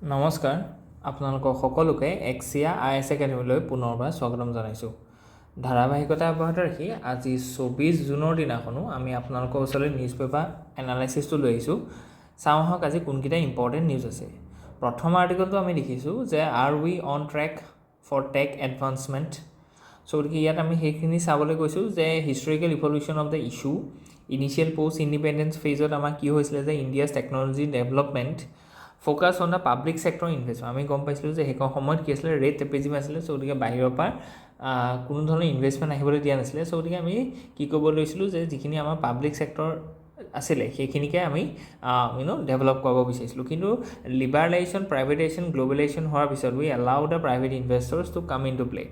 নমস্কাৰ আপোনালোকক সকলোকে AXIA IAS একাডেমীলৈ পুনৰবাৰ স্বাগতম জনাইছোঁ। ধাৰাবাহিকতা অব্যাহত ৰাখি আজি 24 জুনৰ দিনাখনো আমি আপোনালোকৰ ওচৰলৈ নিউজ পেপাৰ এনালাইচিছটো লৈ আহিছোঁ। চাওঁ আহক আজি কোনকেইটা ইম্পৰ্টেণ্ট নিউজ আছে। প্ৰথম আৰ্টিকলটো আমি দেখিছোঁ যে are we on track for tech advancement. গতিকে ইয়াত আমি সেইখিনি চাবলৈ গৈছোঁ যে historical evolution of the issue initial post independence ফেজত আমাৰ কি হৈছিলে যে India's technology development focus on the public sector investment. আমি গম পাইছিলোঁ যে সেইখন সময়ত কি আছিলে ৰেট টেপেজিম আছিলে। গতিকে বাহিৰৰ পৰা কোনো ধৰণৰ ইনভেষ্টমেণ্ট আহিবলৈ দিয়া নাছিলে। গতিকে আমি কি ক'ব লৈছিলোঁ যে যিখিনি আমাৰ পাব্লিক ছেক্টৰ আছিলে সেইখিনিকে আমি ডেভেলপ কৰিব বিচাৰিছিলোঁ। কিন্তু লিবাৰেলাইজেশ্যন প্ৰাইভেটাইজেশ্যন গ্ল'বেলাইজেশ্যন হোৱাৰ পিছত we allow the private investors to come in to play.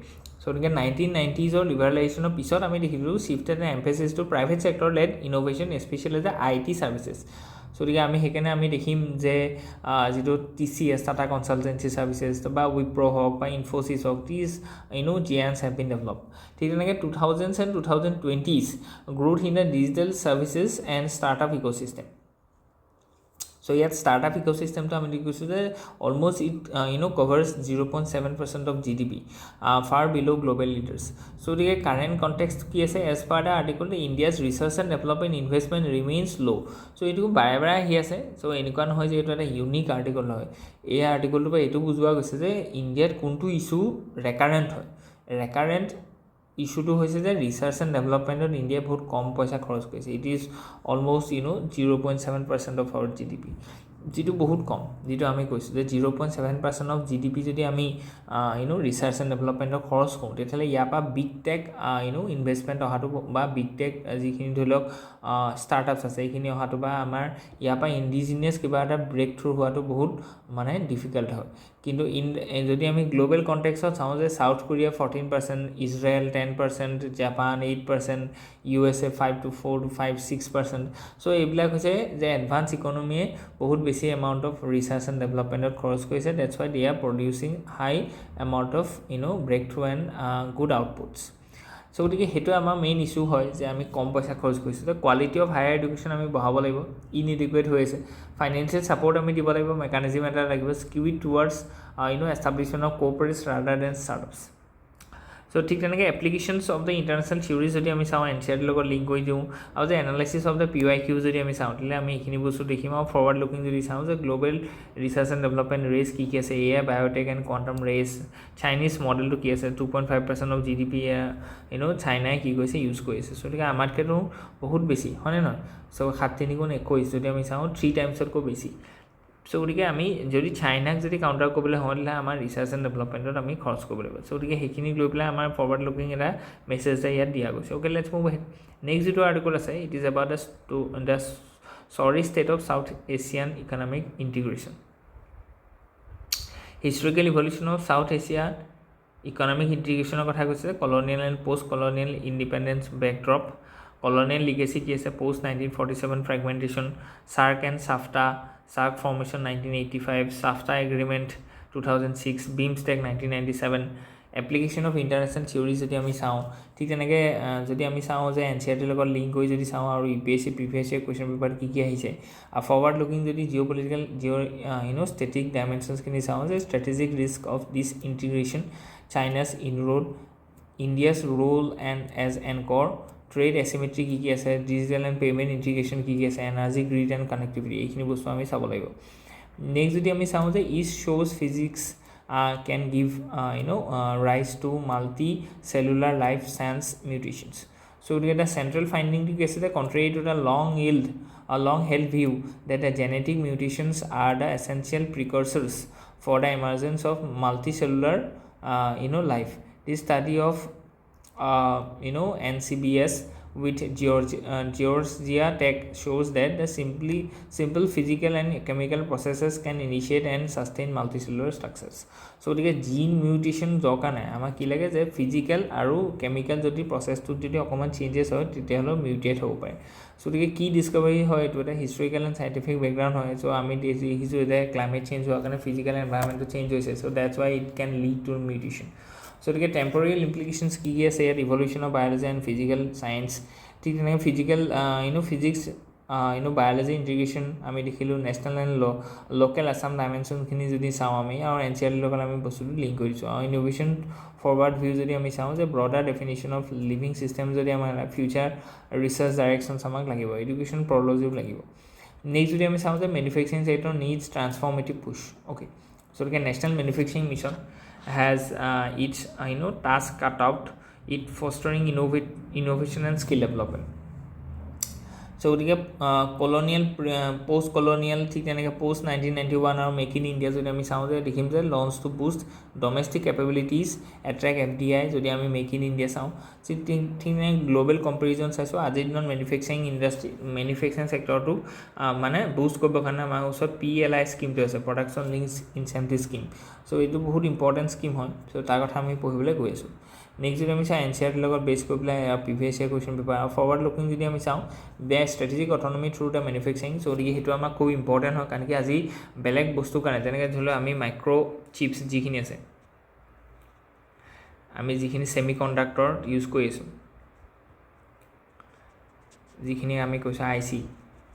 গতিকে 1990s লিবাৰেলাইজেশ্যনৰ পিছত আমি দেখিলোঁ shifted and emphasis to private sector led innovation especially the IT services. গতিকে আমি সেইকাৰণে আমি দেখিম যে যিটো TCS টাটা কনচালটেঞ্চি ছাৰ্ভিচেছ বা উইপ্ৰ' হওক বা ইনফ'চিছ হওক these giants have been developed। ঠিক তেনেকৈ 2000s and 2020s growth in the digital services and startup ecosystem। ইয়াত ষ্টাৰ্টআপ ইক'চিষ্টেমটো আমি দেখিছোঁ যে almost it covers 0.7% of GDP, far below' global leaders. গতিকে কাৰেণ্ট কণ্টেক্সট কি আছে as per the article India's research and development investment remains low'. এইটো বাৰে বাৰে আহি আছে। এনেকুৱা নহয় যে এইটো এটা ইউনিক আৰ্টিকল নহয়। এই আৰ্টিকলটোৰ পৰা এইটো বুজোৱা গৈছে যে ইণ্ডিয়াত কোনটো ইছ্যু ৰেকাৰেণ্ট হয়। ৰেকাৰেণ্ট ইছ্যুটো হৈছে যে ৰিচাৰ্চ এণ্ড ডেভেলপমেণ্টত ইণ্ডিয়াই বহুত কম পইচা খৰচ কৰিছে। It is almost 0.7% of our GDP, যিটো বহুত কম। যিটো আমি কৈছোঁ যে 0.7% অফ GDP যদি আমি ৰিচাৰ্চ এণ্ড ডেভেলপমেণ্টত খৰচ কৰোঁ তেতিয়াহ'লে ইয়াৰ পৰা বিগ টেক ইনভেষ্টমেণ্ট অহাটো বা বিগ টেক যিখিনি ধৰি লওক ষ্টাৰ্টআপছ আছে এইখিনি অহাটো বা আমাৰ ইয়াৰ পৰা ইণ্ডিজিনিয়াছ কিবা এটা ব্ৰেক থ্ৰু হোৱাটো বহুত ডিফিকাল্ট হয়। কিন্তু যদি আমি গ্ল'বেল কণ্টেক্সত চাওঁ যে South Korea 14%, Israel 10%, Japan 8%, USA 5 to 4 to 5, 6%। এইবিলাক হৈছে যে এডভান্স ইকনমিয়ে বহুত বেছি এমাউণ্ট অফ ৰিচাৰ্চ এণ্ড ডেভেলপমেণ্টত খৰচ কৰিছে। That's why they are producing high amount of breakthrough and good outputs. গতিকে সেইটো আমাৰ মেইন ইছ্যু হয় যে আমি কম পইচা খৰচ কৰিছোঁ। কোৱালিটি অফ হায়াৰ এডুকেশ্যন আমি বঢ়াব লাগিব, ইনএডিকুৱেট হৈ আছে। ফাইনেন্সিয়েল ছাপৰ্ট আমি দিব লাগিব, মেকানিজিম এটা লাগিব, skewed towards establishment of cooperatives rather than startups. ঠিক তেনেকৈ applications of the international theories যদি আমি চাওঁ NCERTৰ লগত লিংক কৰি দিওঁ আৰু যে এনালাইচিছ অফ দ্য PYQ যদি আমি চাওঁ তেতিয়াহ'লে আমি এইখিনি বস্তু দেখিম। আৰু ফৰৱাৰ্ড লুকিং যদি চাওঁ যে global research and development race কি আছে, AI biotech and quantum race, Chinese মডেলটো কি আছে, 2.5% অফ GDP চাইনাই কি কৰিছে ইউজ কৰিছে। গতিকে আমাতকৈতো বহুত বেছি হয়নে নহয়। 7 গুণ 21 যদি আমি চাওঁ 3 টাইমছতকৈ বেছি। গতিকে আমি যদি চাইনাক যদি কাউণ্টাৰ কৰিবলৈ হয় তেতিয়াহ'লে আমাৰ ৰিচাৰ্চ এণ্ড ডেভেলপমেণ্টত আমি খৰচ কৰিব লাগিব। গতিকে সেইখিনিক লৈ পেলাই আমাৰ ফৰৱাৰ্ড লুকিং এটা মেছেজ এটা ইয়াত দিয়া গৈছে। Let's move ahead. নেক্সট যিটো আৰ্টিকল আছে it is about the sorry state of South Asian economic integration. Historical evolution of South Asia economic ইণ্টিগ্ৰেশ্যনৰ কথা কৈছে। Colonial and post colonial independence backdrop, colonial legacy কি আছে, post 1947 fragmentation, SAARC and SAFTA, SAARC formation 1985, SAFTA agreement 2006, BIMSTEC 1997, application of international theories যদি আমি চাওঁ ঠিক তেনেকৈ যদি আমি চাওঁ যে NCERTৰ লগত লিংক কৰি যদি চাওঁ আৰু UPSC previous year question paper কি কি আহিছে, আৰু ফৰৱাৰ্ড লুকিং যদি জিঅ'পলিটিকেল ষ্টেটিক ডাইমেনশ্যনছখিনি চাওঁ যে strategic risk of this integration, China's inroad, India's role and as anchor, trade asymmetry কি কি আছে, ডিজিটেল এণ্ড পে'মেণ্ট ইণ্টিগ্ৰেশ্যন কি কি আছে, এনাৰ্জি গ্ৰিড এণ্ড কানেক্টিভিটি, এইখিনি বস্তু আমি চাব লাগিব। নেক্সট যদি আমি চাওঁ যে ইষ্ট শ্ব'জ physics can give rise to multi-cellular life science mutations. The central finding is that contrary to the long-held view that the genetic mutations are the essential precursors for the emergence of multicellular life. This study of NCBS with Georgia Tech shows that the simple physical and chemical processes can initiate and sustain multicellular structures. গতিকে জিন mutation দৰকাৰ নাই, আমাক কি লাগে যে physical আৰু chemical যদি প্ৰচেছটোত যদি অকণমান চেঞ্জেছ হয় তেতিয়াহ'লে মিউটেট হ'ব পাৰে। গতিকে কি ডিছকভাৰী হয় এইটো এটা হিষ্টৰিকেল এণ্ড চাইণ্টিফিক বেকগ্ৰাউণ্ড হয়। আমি দেখিছোঁ যে ক্লাইমেট চেঞ্জ হোৱাৰ কাৰণে ফিজিকেল এনভাইৰনমেণ্টটো চেঞ্জ হৈছে। That's why it can lead to mutation. গতিকে টেম্পৰেৰী ইমপ্লিকেশ্যনছ কি আছে ইয়াত, evolution of biology and physical science. ঠিক তেনেকৈ ফিজিকেল ফিজিক্স বায়'লজি ইণ্টিগ্ৰেশ্যন আমি দেখিলোঁ নেশ্যনেল এণ্ড লোকেল আছাম ডাইমেনশ্যনখিনি যদি চাওঁ আমি আৰু NCERT লগত আমি বস্তুটো লিংক কৰি দিছোঁ আৰু ইনোভেশ্যন ফৰৱাৰ্ড ভিউ যদি আমি চাওঁ যে ব্ৰডাৰ ডেফিনেশ্যন অফ লিভিং ছিষ্টেম যদি আমাৰ ফিউচাৰ ৰিচাৰ্চ ডাইৰেকশ্যনছ আমাক লাগিব এডুকেশ্যন প্ৰলজিও লাগিব নেক্সট যদি আমি চাওঁ যে মেনুফেকচাৰিং ছেক্টৰ নিডছ ট্ৰান্সফৰ্মেটিভ পুছ অ'কে চ' গতিকে national manufacturing mission has its task cut out it fostering innovation and skill development so গতিকে colonial post colonial ঠিক তেনেকৈ post 1991 আৰু মেক ইন ইণ্ডিয়া যদি আমি চাওঁ যে দেখিম যে launch to boost domestic capabilities attract FDI যদি আমি মেক ইন ইণ্ডিয়া চাওঁ ঠিক তেনেকৈ গ্ল'বেল কম্পেৰিজন চাইছোঁ আজিৰ দিনত মেনুফেকচাৰিং ছেক্টৰটো মানে বুষ্ট কৰিবৰ কাৰণে আমাৰ ওচৰত PLI স্কিমটো আছে প্ৰডাকশ্যন লিংক ইনচেণ্টিভ স্কিম চ' এইটো বহুত ইম্পৰ্টেণ্ট স্কিম হয় চ' তাৰ কথা আমি পঢ়িবলৈ গৈ আছোঁ নেক্সট যদি আমি চাওঁ NCERT লগত বেছ কৰি পেলাই প্ৰিভিয়াছ ইয়াৰ কুৱেশ্যন পেপাৰ আৰু ফৰৱাৰ্ড লুকিং যদি আমি চাওঁ the strategic autonomy through the manufacturing so' গতিকে সেইটো আমাৰ খুব ইম্পৰ্টেণ্ট হয় কাৰণ কি আজি বেলেগ বস্তুৰ কাৰণে যেনেকৈ ধৰি লওক আমি মাইক্ৰ' চিপছ যিখিনি আছে আমি যিখিনি ছেমি কণ্ডাক্টৰ ইউজ কৰি আছোঁ যিখিনি আমি কৈছোঁ IC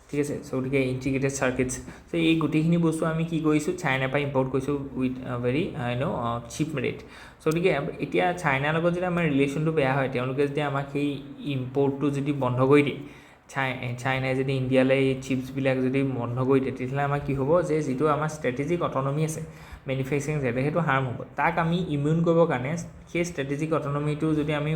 ঠিক আছে চ' গতিকে ইণ্টিগ্ৰেটেড চাৰ্কিটছ চ' এই গোটেইখিনি বস্তু আমি কি কৰিছোঁ চাইনাৰ পৰা ইম্পৰ্ট কৰিছোঁ উইথ ভেৰি চিপ ৰেট চ' গতিকে এতিয়া চাইনাৰ লগত যদি আমাৰ ৰিলেশ্যনটো বেয়া হয় তেওঁলোকে যদি আমাক সেই ইম্পৰ্টটো যদি বন্ধ কৰি দিয়ে চাইনাই যদি ইণ্ডিয়ালৈ এই চিপছবিলাক যদি বন্ধ কৰি দিয়ে তেতিয়াহ'লে আমাৰ কি হ'ব যে যিটো আমাৰ ষ্ট্ৰেটেজিক অটনমি আছে মেনুফেকচাৰিং ছেক্টৰ সেইটো হাৰ্ম হ'ব তাক আমি ইমিউন কৰিবৰ কাৰণে সেই ষ্ট্ৰেটেজিক অটনমিটো যদি আমি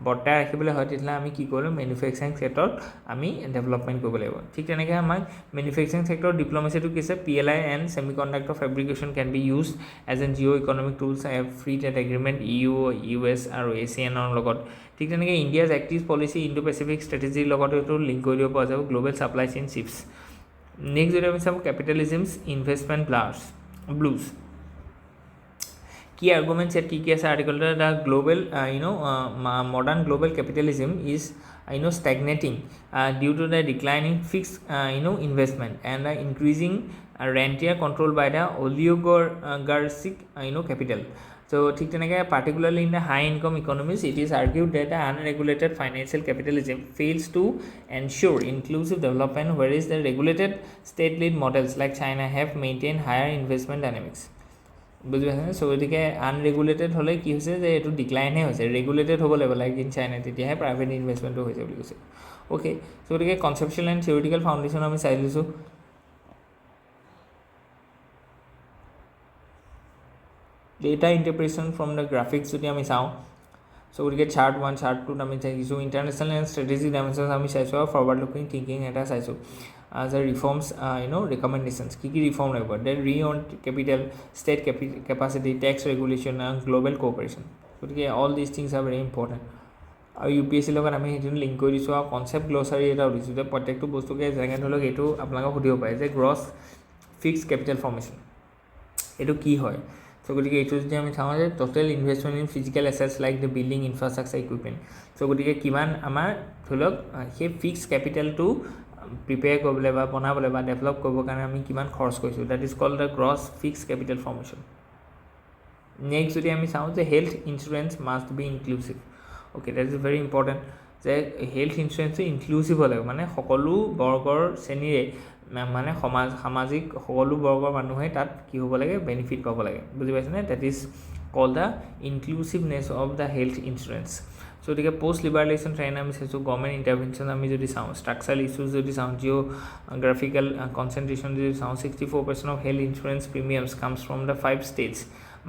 বৰ্তাই ৰাখিবলৈ হয় তেতিয়াহ'লে আমি কি কৰিলোঁ মেনুফেকচাৰিং ছেক্টৰত আমি ডেভেলপমেণ্ট কৰিব লাগিব ঠিক তেনেকৈ আমাক মেনুফেকচাৰিং ছেক্টৰৰ ডিপ্ল'মেচিটো কি আছে PLI and semiconductor fabrication can be use as an geo' economic tools free trade agreement EU US আৰু ASEANৰ লগত ঠিক তেনেকৈ India's active policy Indo Pacific ষ্ট্ৰেটেজিৰ লগত এইটো লিংক কৰি দিব পৰা যাব global supply chain chips next যদি আমি চাওঁ কেপিটেলিজমছ ইনভেষ্টমেণ্ট ব্লুজ কি আৰ্গুমেণ্টছ ইয়াত কি আছে আৰ্টিকলটো the global modern global capitalism is stagnating due to the declining fixed investment and the increasing rentier control by the oligarchic capital so ঠিক তেনেকৈ particularly in the high income economies it is argued that the unregulated financial capitalism fails to ensure inclusive development whereas the regulated state led models like China have maintained higher investment dynamics বুজি পাইছেনে চ' গতিকে আনৰেগুলেটেড হ'লে কি হৈছে যে এইটো ডিক্লাইনহে হৈছে regulated হ'ব লাগিব লাইক ইন চাইনা তেতিয়াহে প্ৰাইভেট ইনভেষ্টমেণ্টটো হৈছে বুলি কৈছে অ'কে চ' গতিকে কনচেপচুৱেল এণ্ড থিয়ৰিটিকেল ফাউণ্ডেশ্যন আমি চাই লৈছোঁ data interpretation from the graphics যদি আমি চাওঁ চ' গতিকে চাৰ্ট 1 চাৰ্ট 2 আমি চাইছোঁ ইণ্টাৰনেশ্যনেল এণ্ড ষ্ট্ৰেটেজিক ডাইমেনশ্যনছ আমি চাইছোঁ আৰু ফৰৱাৰ্ড লুকিং থিংকিং এটা চাইছোঁ the reforms recommendations কি ৰিফৰ্ম লাগিব the re-own capital state capacity tax regulation and global cooperation গতিকে all these things are very important আৰু UPSC লগত আমি সেইটো লিংক কৰি দিছোঁ আৰু কনচেপ্ট গ্লছাৰী এটা উলিয়াইছোঁ যে প্ৰত্যেকটো বস্তুকে যেনেকৈ ধৰি লওক এইটো আপোনালোকক সুধিব পাৰে যে গ্ৰছ ফিক্সড কেপিটেল ফৰ্মেশ্যন এইটো কি হয় চ' গতিকে এইটো যদি আমি চাওঁ যে total investment in physical assets like the building infrastructure equipment so' গতিকে কিমান আমাৰ ধৰি লওক সেই ফিক্সড কেপিটেলটো প্ৰিপেয়াৰ কৰিবলৈ বা বনাবলৈ বা ডেভেলপ কৰিবৰ কাৰণে আমি কিমান খৰচ কৰিছোঁ that is called the gross fixed capital formation next যদি আমি চাওঁ যে health insurance must be inclusive okay that is very important যে হেল্থ ইঞ্চুৰেঞ্চটো ইনক্লুচিভ হ'ব লাগিব মানে সকলো বৰ্গৰ শ্ৰেণীৰে মানে সামাজিক সকলো বৰ্গৰ মানুহে তাত কি হ'ব লাগে বেনিফিট পাব লাগে বুজি পাইছেনে that is called the inclusiveness of the health insurance so' গতিকে পষ্ট লিবাৰেলেশ্যন ট্ৰেণ্ড আমি চাইছোঁ গভৰ্ণমেণ্ট ইণ্টাৰভেনশ্যন আমি যদি চাওঁ ষ্ট্ৰাকচাৰেল ইছ্যুজ যদি চাওঁ জিঅ'গ্ৰাফিকেল কনচেনট্ৰেশ্যন যদি চাওঁ 64% of health insurance premiums comes from the 5 states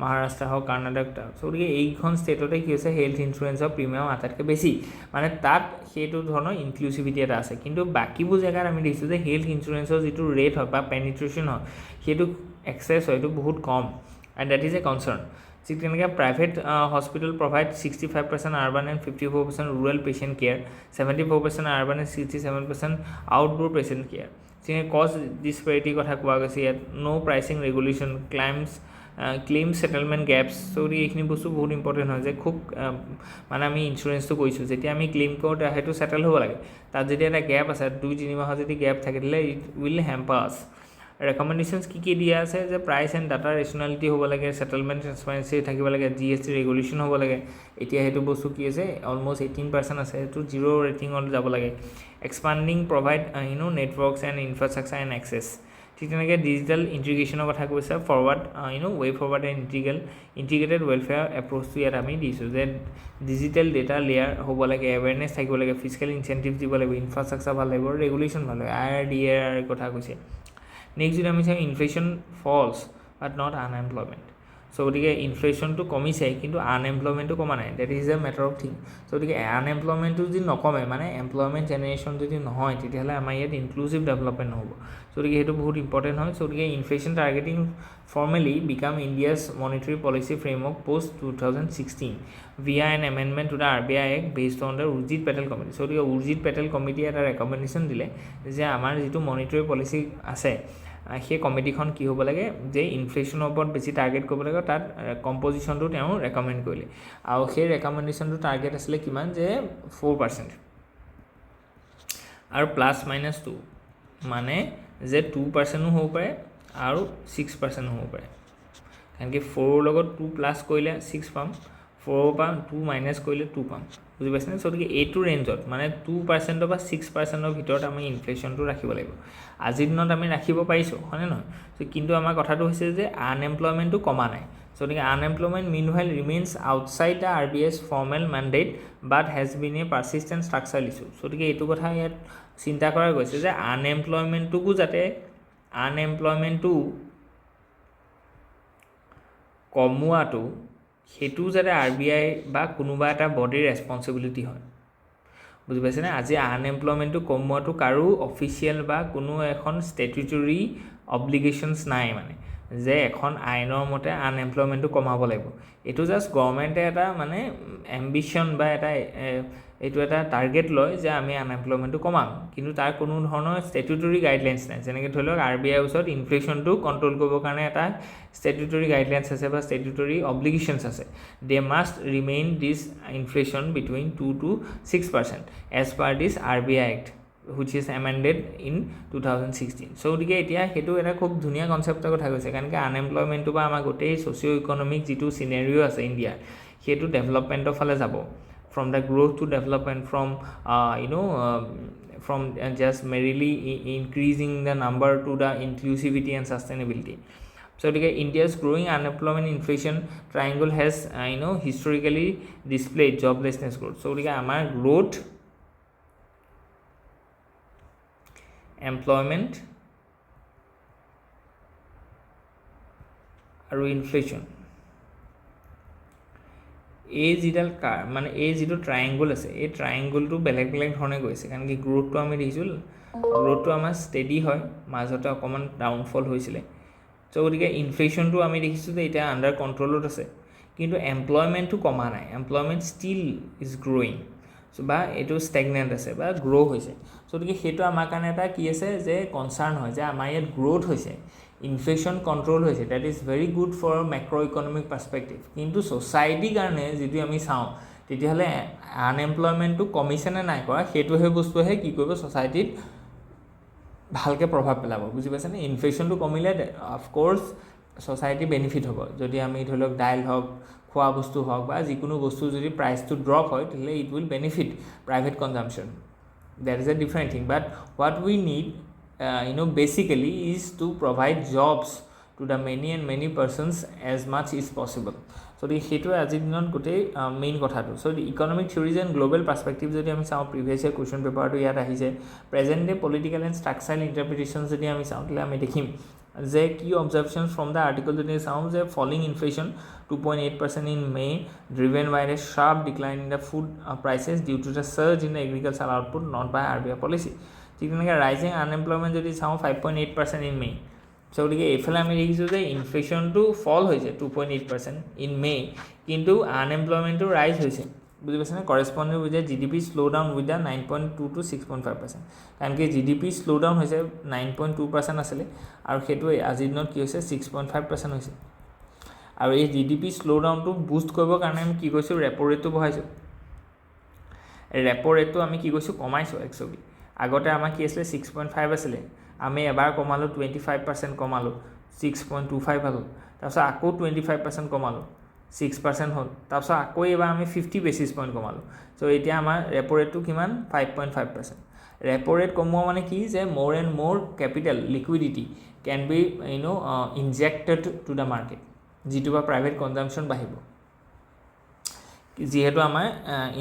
Maharashtra হওক কৰ্ণাটক চ' গতিকে এইখন ষ্টেটতে কি হৈছে হেল্থ ইঞ্চুৰেঞ্চৰ প্ৰিমিয়াম আটাইতকৈ বেছি মানে তাত সেইটো ধৰণৰ ইনক্লুচিভিটি এটা আছে কিন্তু বাকীবোৰ জেগাত আমি দেখিছোঁ যে হেল্থ ইঞ্চুৰেঞ্চৰ যিটো ৰেট হয় বা পেনিট্ৰেশ্যন হয় সেইটো এক্সেছ হয় এইটো বহুত কম and that is a concern ঠিক তেনেকৈ private hospital provide 65% urban and 54% rural patient care 74% urban and 67% outdoor patient care ঠিক কষ্ট ডিছপেৰিটিৰ কথা কোৱা গৈছে ইয়াত no' pricing regulation claim settlement gaps so' এইখিনি বস্তু বহুত ইম্পৰ্টেণ্ট হয় যে খুব মানে আমি ইঞ্চুৰেঞ্চটো কৰিছোঁ যেতিয়া আমি ক্লেইম কৰোঁ সেইটো ছেটেল হ'ব লাগে তাত যদি এটা গেপ আছে 2-3 মাহৰ যদি গেপ থাকে দিলে ইট উইল হেম্পাৰ আছ ৰেকমেণ্ডেশ্যনছ কি দিয়া আছে যে প্ৰাইচ এণ্ড ডাটা ৰেচনেলিটি হ'ব লাগে, সেটেলমেণ্ট ট্ৰান্সপাৰেঞ্চি থাকিব লাগে, GST ৰেগুলেশ্যন হ'ব লাগে। এতিয়া সেইটো বস্তু কি আছে অলমষ্ট 18% আছে, সেইটো 0 ৰেটিঙত যাব লাগে। Expanding provide networks and infrastructure and access. ঠিক তেনেকৈ ডিজিটেল ইণ্টিগ্ৰেশ্যনৰ কথা কৈছে, forward way forward and integrated welfare এপ্ৰ'চটো ইয়াত আমি দিছোঁ যে ডিজিটেল ডেটা লেয়াৰ হ'ব লাগে, এৱেৰনেছ থাকিব লাগে, ফিজিকেল ইনচেণ্টিভ দিব লাগিব, ইনফ্ৰাষ্ট্ৰাকচাৰ ভাল লাগিব, ৰেগুলেশ্যন ভাল লাগিব, IRDAR কথা কৈছে। নেক্সট যদি আমি চাওঁ inflation falls but not unemployment. So' গতিকে ইনফ্লেশ্যনটো কমিছে কিন্তু আনএমপ্লয়মেণ্টটো কমা নাই, that is a matter of thing. So' গতিকে আনএমপ্লয়মেণ্টটো যদি নকমে মানে এমপ্লয়মেণ্ট জেনেৰেশ্যন যদি নহয় তেতিয়াহ'লে আমাৰ ইয়াত ইনক্লুচিভ ডেভেলপমেণ্ট নহ'ব। চ' গতিকে সেইটো বহুত ইম্পৰ্টেণ্ট হয়। চ' গতিকে inflation targeting formally become India's monetary policy framework post 2016 via an amendment to the RBI Act based on the Urjit Patel committee. So' গতিকে উৰ্জিত পেটেল কমিটিয়ে এটা ৰেকমেণ্ডেশ্যন দিলে যে আমাৰ যিটো মনিটাৰী পলিচি আছে সেই কমিটিখন কি হ'ব লাগে যে ইনফ্লেশ্যনৰ ওপৰত বেছি টাৰ্গেট কৰিব লাগে, তাত কম্পজিশ্যনটো তেওঁ ৰেকমেণ্ড কৰিলে আৰু সেই ৰেকমেণ্ডেশ্যনটো টাৰ্গেট আছিলে কিমান যে 4% আৰু +-2 মানে যে 2%ও হ'ব পাৰে আৰু 6%ও হ'ব পাৰে। কাৰণ কি 4ৰ লগত 2+ কৰিলে 6 পাম, 4ৰ পৰা 2 মাইনাছ কৰিলে 2 পাম, বুজি পাইছেনে? চ' গতিকে এইটো ৰেঞ্জত মানে 2% বা 6%ৰ ভিতৰত আমি ইনফ্লেশ্যনটো ৰাখিব লাগিব। আজিৰ দিনত আমি ৰাখিব পাৰিছোঁ হয়নে নহয়? চ' কিন্তু আমাৰ কথাটো হৈছে যে আনএমপ্লয়মেণ্টটো কমা নাই। চ' গতিকে unemployment meanwhile remains outside the RBI's formal mandate but has been a persistent structural issue. So' গতিকে এইটো কথা ইয়াত চিন্তা কৰা গৈছে যে আনএমপ্লয়মেণ্টটোকো যাতে আনএমপ্লয়মেণ্টটো কমোৱাটো সেইটো যাতে RBI বা কোনোবা এটা বডিৰ ৰেছপনচিবিলিটি হয়, বুজি পাইছেনে? আজি আনএমপ্লয়মেণ্টটো কমোৱাটো কাৰো অফিচিয়েল বা কোনো এখন ষ্টেটুটৰী অব্লিগেশ্যনছ নাই মানে যে এখন আইনৰ মতে আনএমপ্লয়মেণ্টটো কমাব লাগিব। এইটো জাষ্ট গভৰ্ণমেণ্টে এটা মানে এম্বিশ্যন বা এইটো এটা টাৰ্গেট লয় যে আমি আনএমপ্লয়মেণ্টটো কমাম, কিন্তু তাৰ কোনো ধৰণৰ ষ্টেটুটৰী গাইডলাইনছ নাই। যেনেকৈ ধৰি লওক RBIৰ ওচৰত ইনফ্লেশ্যনটো কণ্ট্ৰল কৰিবৰ কাৰণে এটা ষ্টেটুটৰী গাইডলাইনছ আছে বা ষ্টেটুটৰী অব্লিগেশ্যনছ আছে। They must remain this inflation between 2 to 6% as per this RBI Act which is amended in 2016. So' গতিকে এতিয়া সেইটো এটা খুব ধুনীয়া কনচেপ্টৰ কথা কৈছে, কাৰণ কি আনএমপ্লয়মেণ্টটো বা আমাৰ গোটেই ছ'চিঅ' ইকনমিক যিটো চিনেৰিঅ' আছে ইণ্ডিয়াৰ সেইটো ডেভেলপমেণ্টৰ ফালে যাব। From the growth to development, from just merely increasing the number to the inclusivity and sustainability. So India's growing unemployment inflation triangle has historically displayed joblessness growth. So our growth, employment আৰু inflation এই যিডাল মানে এই যিটো triangle আছে এই ট্ৰায়েংগলটো বেলেগ বেলেগ ধৰণে গৈছে। কাৰণ কি গ্ৰ'থটো আমি দেখিছোঁ, গ্ৰ'থটো আমাৰ ষ্টেডি হয়, মাজতে অকণমান ডাউনফল হৈছিলে। চ' গতিকে ইনফ্লেশ্যনটো আমি দেখিছোঁ যে এতিয়া আণ্ডাৰ কণ্ট্ৰলত আছে, কিন্তু এমপ্লয়মেণ্টটো কমা নাই, এমপ্লয়মেণ্ট ষ্টিল ইজ গ্ৰ'য়িং বা এইটো ষ্টেগনেণ্ট আছে বা গ্ৰ' হৈছে। চ' গতিকে সেইটো আমাৰ কাৰণে এটা কি আছে যে কনচাৰ্ণ হয় যে আমাৰ ইয়াত গ্ৰ'থ হৈছে, ইনফ্লেশ্যন কণ্ট্ৰল হৈছে, that is very good for macro' economic perspective. কিন্তু ছ'চাইটিৰ কাৰণে যদি আমি চাওঁ তেতিয়াহ'লে আনএমপ্লয়মেণ্টটো কমিছেনে নাই কৰা সেইটোহে বস্তুহে কি কৰিব ছ'চাইটিত ভালকৈ প্ৰভাৱ পেলাব, বুজি পাইছেনে? ইনফ্লেশ্যনটো কমিলে অফক'ৰ্ছ ছ'চাইটি বেনিফিট হ'ব। যদি আমি ধৰি লওক দাইল হওক, খোৱা বস্তু হওক বা যিকোনো বস্তু যদি প্ৰাইচটো ড্ৰপ হয় তেতিয়াহ'লে it will benefit private consumption, that is a different thing. But what we need basically is to provide jobs to the many persons as much is possible. So সেইটো আজিৰ দিনত গোটেই মেইন কথাটো। চ' economic theories and global perspective যদি আমি চাওঁ, previous year question পেপাৰটো ইয়াত আহিছে। Present day political and structural interpretation যদি আমি চাওঁ তেতিয়াহ'লে আমি দেখিম যে কি অবজাৰ্ভেশ্যনছ ফ্ৰম দ্য আৰ্টিকল যদি চাওঁ যে falling inflation 2.8% in May driven by a sharp decline in the food prices due to the surge in the agricultural output not by RBI policy. ঠিক তেনেকৈ ৰাইজিং আনএমপ্লয়মেণ্ট যদি চাওঁ 5.8% ইন মে'। চ' গতিকে এইফালে আমি দেখিছোঁ যে ইনফ্লেশ্যনটো ফল হৈছে 2.8% ইন মে', কিন্তু আনএমপ্লয়মেণ্টটো ৰাইজ হৈছে, বুজি পাইছেনে? Corresponding with the GDP slow' down with the 9.2 to 6.5%। কাৰণ কি GDP শ্ল' ডাউন হৈছে 9.2% আছিলে আৰু সেইটো আজিৰ দিনত কি হৈছে 6.5% হৈছে। আৰু এই GDP শ্ল' ডাউনটো বুষ্ট কৰিবৰ কাৰণে আমি কি কৰিছোঁ, ৰেপ' ৰেটটো বঢ়াইছোঁ। ৰেপ' ৰেটটো আমি কি কৰিছোঁ, কমাইছোঁ। একচুৱেলি আগতে আমাৰ কি আছিলে 6.5 আছিলে, আমি এবাৰ কমালোঁ 25% কমালোঁ 6.25 পালোঁ তাৰপিছত আকৌ 25% কমালোঁ 6% হ'ল তাৰপিছত আকৌ এবাৰ আমি 50 বেচিছ পইণ্ট কমালোঁ চ' এতিয়া আমাৰ ৰেপো ৰেটটো কিমান 5.5% ৰেপো ৰেট কমোৱা মানে কি যে more and more capital liquidity can be injected to the market যিটো বা প্ৰাইভেট কনজাম্পশ্যন বাঢ়িব যিহেতু আমাৰ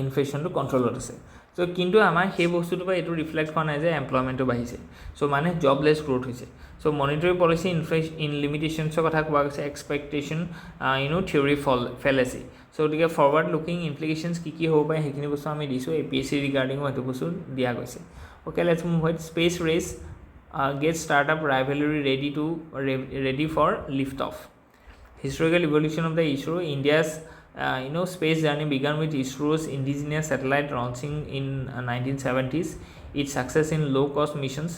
ইনফ্লেশ্যনটো কণ্ট্ৰলত আছে চ' কিন্তু আমাৰ সেই বস্তুটো বা এইটো ৰিফ্লেক্ট হোৱা নাই যে এমপ্লয়মেণ্টটো বাঢ়িছে চ' মানে জবলেছ গ্ৰ'থ হৈছে চ' মনিটৰী পলিচি ইন লিমিটেশ্যনছৰ কথা কোৱা গৈছে এক্সপেক্টেশ্যন থিয়ৰী ফেলেচি চ' গতিকে ফৰৱাৰ্ড লুকিং ইমপ্লিকেশ্যনছ কি হ'ব পাৰে সেইখিনি বস্তু আমি দিছোঁ APSC ৰিগাৰ্ডিঙো সেইটো বস্তু দিয়া গৈছে okay let's move with space race get startup rivalry ready for lift off historical evolution of the ISRO India's space journey began with ISRO's indigenous satellite launching in 1970s. Its success in low-cost missions,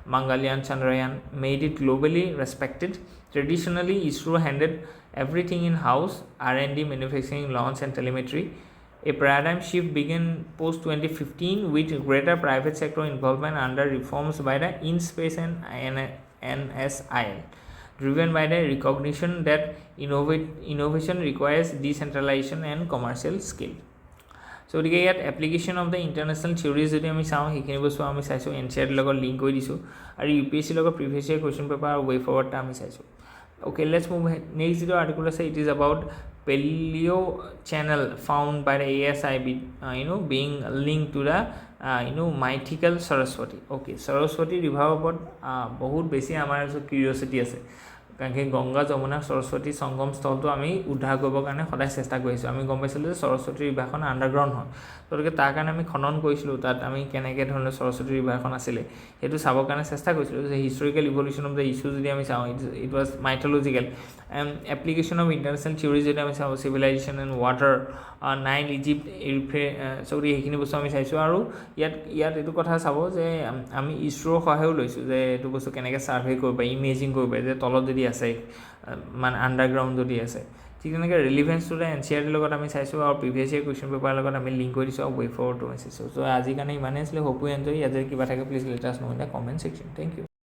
Mangalyaan, Chandrayaan, made it globally respected. Traditionally, ISRO handled everything in-house, R&D, manufacturing, launch, and telemetry. A paradigm shift began post-2015 with greater private sector involvement under reforms by the IN-SPACE and NSIL. Driven by the recognition that innovation requires decentralization and commercial scale. So গতিকে ইয়াত application of the international theories যদি আমি চাওঁ সেইখিনি বস্তু আমি চাইছোঁ NCERT লগত লিংক কৰি দিছোঁ আৰু UPSC লগত প্ৰিভিয়াছ ইয়াৰ কুৱেশ্যন পেপাৰ আৰু ৱে ফৰৱাৰ্ডটা আমি চাইছোঁ অ'কে লেটছ মুভ নেক্সট যিটো আৰ্টিকল আছে it is about palaeo' channel found by the ASI being link to the mythical Saraswati okay Saraswati ৰিভাৰৰ ওপৰত বহুত বেছি আমাৰ কিউৰিয়চিটি আছে কাৰণ কি গংগা যমুনা সৰস্বতী সংগম স্থলটো আমি উদ্ধাৰ কৰিবৰ কাৰণে সদায় চেষ্টা কৰিছোঁ আমি গম পাইছিলোঁ যে সৰস্বতী ৰিভাৰখন আণ্ডাৰগ্ৰাউণ্ড হয় গতিকে তাৰ কাৰণে আমি খনন কৰিছিলোঁ তাত আমি কেনেকৈ ধৰণৰ সৰস্বতী ৰিভাৰখন আছিলে সেইটো চাবৰ কাৰণে চেষ্টা কৰিছিলোঁ যে historical evolution of the issue যদি আমি চাওঁ it was mythological application of international theory যদি আমি চাওঁ civilisation and water Nile Egypt চৰি সেইখিনি বস্তু আমি চাইছোঁ আৰু ইয়াত এইটো কথা চাব যে আমি ইছৰোৰ সহায়ো লৈছোঁ যে এইটো বস্তু কেনেকৈ ছাৰ্ভে কৰিব পাৰি ইমেজিং কৰিব পাৰি যে তলত যদি আছে মানে আণ্ডাৰগ্ৰাউণ্ড যদি আছে ঠিক তেনেকৈ ৰিলিভেঞ্চটো NCERT লগত আমি চাইছোঁ আৰু প্ৰিভিয়াছ ইয়াৰ কুৱেশ্যন পেপাৰৰ লগত আমি লিংক কৰি দিছোঁ আৰু ৱে ফৰৱাৰ্ডটো আমি চাইছোঁ চ' আজিৰ কাৰণে ইমানেই আছিলে হোপ ইউ এনজয় ইয়াত যদি কিবা থাকে please let us know in the comment section thank U